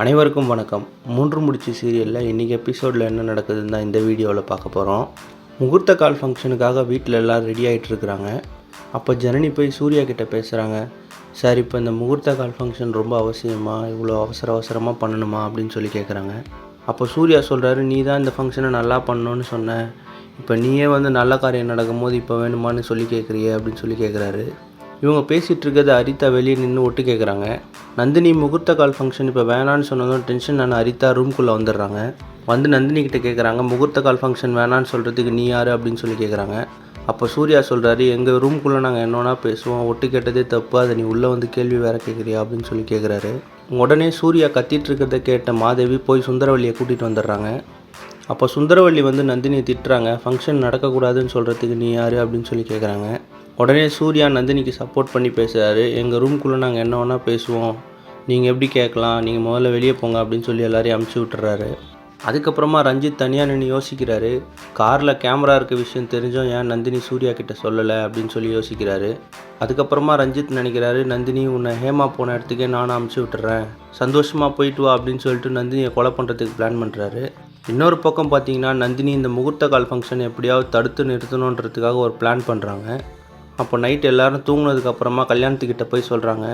அனைவருக்கும் வணக்கம். 3 முடிச்சு சீரியலில் இன்றைக்கி எபிசோடில் என்ன நடக்குதுன்னு தான் இந்த வீடியோவில் பார்க்க போகிறோம். முகூர்த்த கால் ஃபங்க்ஷனுக்காக வீட்டில் எல்லோரும் ரெடி ஆகிட்டுருக்குறாங்க. அப்போ ஜனனி போய் சூர்யா கிட்டே பேசுகிறாங்க. சார், இப்போ இந்த முகூர்த்த கால் ஃபங்க்ஷன் ரொம்ப அவசியமா, இவ்வளோ அவசரமாக பண்ணணுமா அப்படின்னு சொல்லி கேட்குறாங்க. அப்போ சூர்யா சொல்கிறாரு, நீ தான் இந்த ஃபங்க்ஷனை நல்லா பண்ணணுன்னு சொன்ன, இப்போ நீயே நல்ல காரியம் நடக்கும்போது இப்போ வேணுமான்னு சொல்லி கேட்குறியே அப்படின்னு சொல்லி கேட்குறாரு. இவங்க பேசிகிட்டு இருக்கிறது அரிதா வெளியே நின்று ஒட்டு கேட்குறாங்க. நந்தினி முகூர்த்த கால் ஃபங்க்ஷன் இப்போ வேணான்னு சொன்னதும் டென்ஷன் ஆன அரிதா ரூம்குள்ளே வந்துடுறாங்க. நந்தினி கிட்டே கேட்குறாங்க, முகூர்த்த கால் ஃபங்க்ஷன் வேணான்னு சொல்கிறதுக்கு நீ யார் அப்படின்னு சொல்லி கேட்குறாங்க. அப்போ சூர்யா சொல்கிறாரு, எங்கள் ரூம்குள்ளே நாங்கள் என்னன்னா பேசுவோம், ஒட்டு கேட்டதே தப்பு, அதை நீ உள்ளே கேள்வி வேறு கேட்குறியா அப்படின்னு சொல்லி கேட்குறாரு. உடனே சூர்யா கத்திட்டு இருக்கிறத கேட்ட மாதேவி போய் சுந்தரவல்லியை கூட்டிகிட்டு வந்துடுறாங்க. அப்போ சுந்தரவல்லி நந்தினியை திட்டுறாங்க. ஃபங்க்ஷன் நடக்கக்கூடாதுன்னு சொல்கிறதுக்கு நீ யார் அப்படின்னு சொல்லி கேட்குறாங்க. உடனே சூர்யா நந்தினிக்கு சப்போர்ட் பண்ணி பேசுகிறாரு. எங்கள் ரூம்குள்ளே நாங்கள் என்ன வேணால் பேசுவோம், நீங்கள் எப்படி கேட்கலாம், நீங்கள் முதல்ல வெளியே போங்க அப்படின்னு சொல்லி எல்லாரையும் அமுச்சு விட்டுறாரு. அதுக்கப்புறமா ரஞ்சித் தனியாக நின்று யோசிக்கிறாரு. காரில் கேமரா இருக்க விஷயம் தெரிஞ்சும் ஏன் நந்தினி சூர்யா கிட்டே சொல்லலை அப்படின்னு சொல்லி யோசிக்கிறாரு. அதுக்கப்புறமா ரஞ்சித் நினைக்கிறாரு, நந்தினி உன்னை ஹேமா போன இடத்துக்கே நானும் அமுச்சு விட்டுறேன், சந்தோஷமாக போயிட்டு வா அப்படின்னு சொல்லிட்டு நந்தினியை கொலை பண்ணுறதுக்கு பிளான் பண்ணுறாரு. இன்னொரு பக்கம் பார்த்தீங்கன்னா, நந்தினி இந்த முகூர்த்த கால் ஃபங்க்ஷன் எப்படியாவது தடுத்து நிறுத்தணுன்றதுக்காக ஒரு பிளான் பண்ணுறாங்க. அப்போ நைட் எல்லோரும் தூங்கினதுக்கப்புறமா கல்யாணத்துக்கிட்ட போய் சொல்கிறாங்க,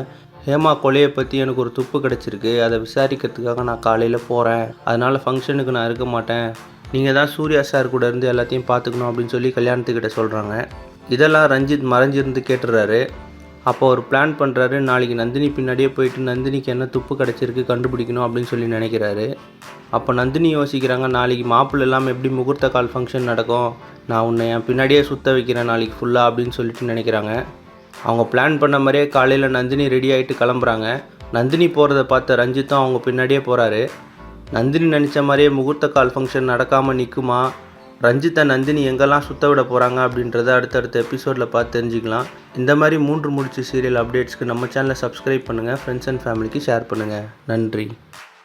ஹேமா கொலையை பற்றி எனக்கு ஒரு துப்பு கிடச்சிருக்கு, அதை விசாரிக்கிறதுக்காக நான் காலையில் போகிறேன், அதனால் ஃபங்க்ஷனுக்கு நான் இருக்க மாட்டேன், நீங்கள் தான் சூர்யா சார் கூட இருந்து எல்லாத்தையும் பார்த்துக்கணும் அப்படின்னு சொல்லி கல்யாணத்துக்கிட்ட சொல்கிறாங்க. இதெல்லாம் ரஞ்சித் மறைஞ்சிருந்து கேட்டுறாரு. அப்போ ஒரு பிளான் பண்ணுறாரு, நாளைக்கு நந்தினி பின்னாடியே போயிட்டு நந்தினிக்கு என்ன துப்பு கிடச்சிருக்கு கண்டுபிடிக்கணும் அப்படின்னு சொல்லி நினைக்கிறாரு. அப்போ நந்தினி யோசிக்கிறாங்க, நாளைக்கு மாப்பிள்ளை இல்லாமல் எப்படி முகூர்த்த கால் ஃபங்க்ஷன் நடக்கும், நான் உன்னை என் பின்னாடியே சுற்ற வைக்கிறேன் நாளைக்கு ஃபுல்லாக அப்படின்னு சொல்லிட்டு நினைக்கிறாங்க. அவங்க பிளான் பண்ண மாதிரியே காலையில் நந்தினி ரெடி ஆகிட்டு கிளம்புறாங்க. நந்தினி போகிறத பார்த்த ரஞ்சித்தும் அவங்க பின்னாடியே போகிறாரு. நந்தினி நினச்ச மாதிரியே முகூர்த்த கால் ஃபங்க்ஷன் நடக்காமல் நிற்குமா, ரஞ்சித்தை நந்தினி எங்கெல்லாம் சுற்ற விட போகிறாங்க அப்படின்றத அடுத்தடுத்த எபிசோடில் பார்த்து தெரிஞ்சுக்கலாம். இந்த மாதிரி 3 முடிச்சு சீரியல் அப்டேட்ஸ்க்கு நம்ம சேனலை சப்ஸ்கிரைப் பண்ணுங்கள், ஃப்ரெண்ட்ஸ் அண்ட் ஃபேமிலிக்கு ஷேர் பண்ணுங்கள். நன்றி.